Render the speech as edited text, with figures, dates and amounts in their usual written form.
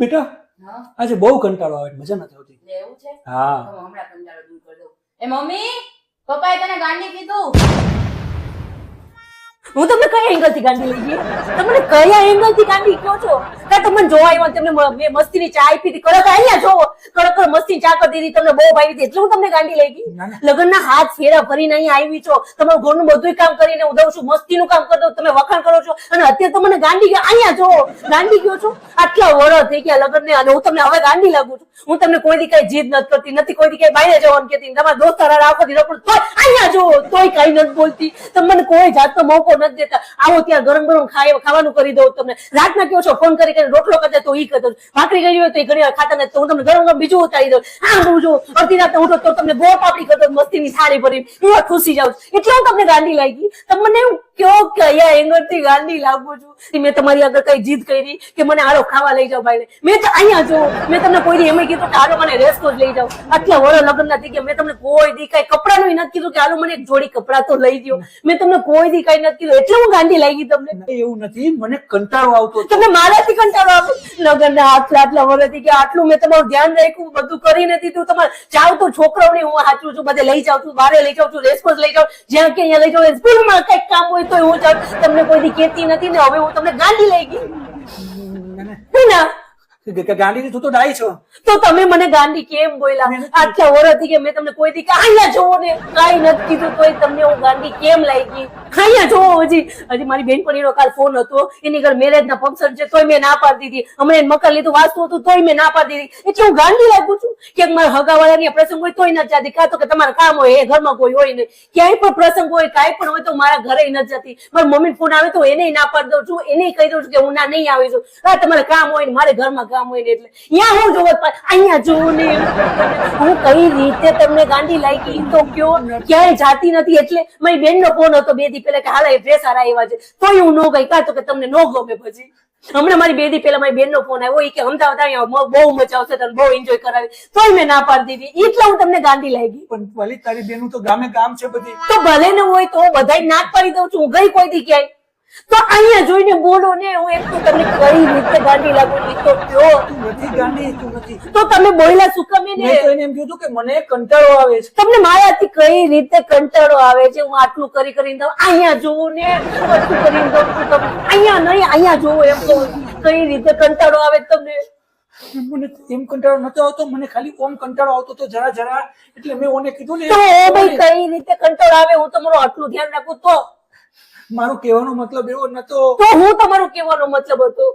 બેટા હા આજે બહુ કંટાળો આવે મજા નથી આવતી. એટલે એવું છે હા તો હું હમણાં કંટાળો દૂર કરી દઉં. એ મમ્મી પપ્પાએ તને ગાંડી કીધું. હું તમને કયા એંગલ થી ગાંડી લઈ ગઈ? તમને કયા એંગલ થી ગાંડી કહો છો? કાં તમને જોવા આવ્યા તમને મેં મસ્તીની ચા આપી હતી, કડક અહીંયા જોવો કડક મસ્તી ચા કરી દીધી, તમને બહુ ભાવી હતી એટલે હું તમને ગાંડી લઈ ગઈ. ના, ના. લગ્નના હાથ ફેરા ભરીને અહીંયા આવી છો, તમારું ઘરનું બધું કામ કરીને હું દઉં છું, મસ્તીનું કામ કરી દઉં, તમે વખાણ કરો છો અને અત્યારે તો મને ગાંડી અહીંયા જોવો ગાંડી કહો છો. આટલા વર્ષ થઈ ગયા લગ્નને અને હું તમને હવે ગાંડી લાગુ છું. હું તમને કોઈ દી કઈ જીદ નથી કરતી, નથી કોઈ દી કઈ બાયને જવાનું કહેતી, તમારા દોસ્તાર આખો દી રખડું તોય અહીંયા જોવો તોય કઈ નથી બોલતી. તમે મને કોઈ જાતનો મોકો નથી દેતા. આવો ત્યાં ગરમ ગરમ ખાવાનું કરી દઉં તમને. રાતના કહો છો ફોન કરી રોટલો કરતા તો ઈ કરી દઉં, ભાખરી કરી હોય તો એ ઘણી વાર ખાતા નથી તો હું તમને ગરમ ગરમ બીજું ઉતારી દઉં. આ હું જો અડધી રાતે ઉઠો તો તમને ગોળ પાપડી કરી દઉં મસ્તીની સાડી ભરી, હું ખુશી જાઉં છું. એટલે હું તમને ગાંડી લાગી. તમને હું કયો કયા એંગલ થી ગાંડી લાગુ છું? મેં તમારી આગળ કઈ જીદ કરી કે મને હાલો ખાવા લઈ જાઓ ભાઈને? મેં તો અહીંયા જો મેં તમને કોઈ દી એમ કીધું કે હાલો મને રેસ્ટોરન્ટ લઈ જાઓ? આટલા વર્ષ લગ્ન ના થઈ ગયા મેં તમને કોઈ દી કઈ કપડાનું નથી કીધું કે હાલો મને એક જોડી કપડા તો લઈ દો. મેં તમને કોઈ દી કઈ નથી કીધું એટલે હું ગાંડી લાગી તમને. એવું નથી, મને કંટાળો આવતો હતો. તમને મારાથી કંટાળો આવે? લગ્નના આટલા વર્ષ થઈ ગયા, આટલું મેં તમારું ધ્યાન રાખ્યું, બધું કરીને દીધું. તમારે જાવ તો છોકરાઓને હું હાચું છું, બધે લઈ જાઉં છું, બારે લઈ જાઉં છું, રેસકોર્સ લઈ જાઉં, જ્યાં કે અહીંયા લઈ જાઉં, સ્કૂલમાં કઈક કામ હોય તો હું જાઉં. તમને કોઈ દી કહેતી નથી ને હવે હું તમને ગાંડી લઈ ગઈ. ના ગાંડી તું તો ડાઈ છો. તો તમે મને ગાંડી કેમ બોલ્યા? આટલા વર્ષથી કે મેં તમને કોઈ દી અહીંયા જોવો ને કઈ નથી કીધું તોય તમને હું ગાંડી કેમ લાગી? અહીંયા જોવો હજી મારી બેનપણીનો કાલ ફોન હતો, એની ઘર મેરેજ ના ફંક્શન છે તોય મેં ના પાડી દીધી. હમણાં મકાન લીધું વાસ્તુ હતું તોય મેં ના પાડી દીધી. એટલે હું ગાંડી લાગુ છું કે મારા હગાવાળાની પ્રસંગ હોય તોય નથી જતી, કાં તો કે તમારા કામ હોય એ ઘરમાં કોઈ હોય નહીં, ક્યાંય પણ પ્રસંગ હોય કાંઈ પણ હોય તો મારા ઘરે નથી જતી. મારી મમ્મી ફોન આવે તો એને ના પાડી દઉં છું, એને કહી દઉં છું કે હું ના નહીં આવી છું. તમારે કામ હોય ને મારે ઘરમાં કામ હોય ને એટલે અહીંયા હું જોવો અહીંયા જોવું ને હું કઈ રીતે તમને ગાંડી લાગી તો કયો? ક્યાંય જાતી નથી. એટલે મારી બેન નો ફોન હતો બે દી પેલા કે હાલ એ ડ્રેસ હારા આવ્યા છે તોય હું ન ગઈ, કાં તો કે તમને ન ગમે. પછી હમણાં મારી બે દી પેલા મારી બેન નો ફોન આવ્યો કે અમદાવાદ અહીંયા બહુ મજા આવશે તને બહુ એન્જોય કરાવી, તોય મેં ના પાડી દીધી. એટલે હું તમને ગાંડી લાગી. પણ ભલે તારી બેનું તો ગામે ગામ છે બધી. તો ભલે ને હોય તો બધાય ના જ પાડી દઉં છું. હું ગઈ કોઈ દી ક્યાંય તો અહીંયા જોઈને બોલો ને. હું એક તો તમને કઈ રીતે ગાંડી લાગુ તો કયો? તું નથી ગાંડી, તું નથી. તો તમે બોલ્યા શું કમે ને? મેં તો એને એમ કીધું કે મને કંટાળો આવે છે. તમને મારાથી કઈ રીતે કંટાળો આવે છે? હું આટલું કરી કરીને દઉં અહીંયા જોવો ને, આટલું કરીને દઉં છું તમે અહીંયા નહીં અહીંયા જોવો એમ કહું. કઈ રીતે કંટાળો આવે તમને? મને એમ કંટાળો નતો આવતો, મને ખાલી ઓમ કંટાળો આવતો તો જરા જરા. એટલે મેં ઓને કીધું ને તો ભાઈ કઈ રીતે કંટાળો આવે? હું તમારું આટલું ધ્યાન રાખું તો મારો કહેવાનો મતલબ એવો નતો. હું તમારું કહેવાનો મતલબ હતો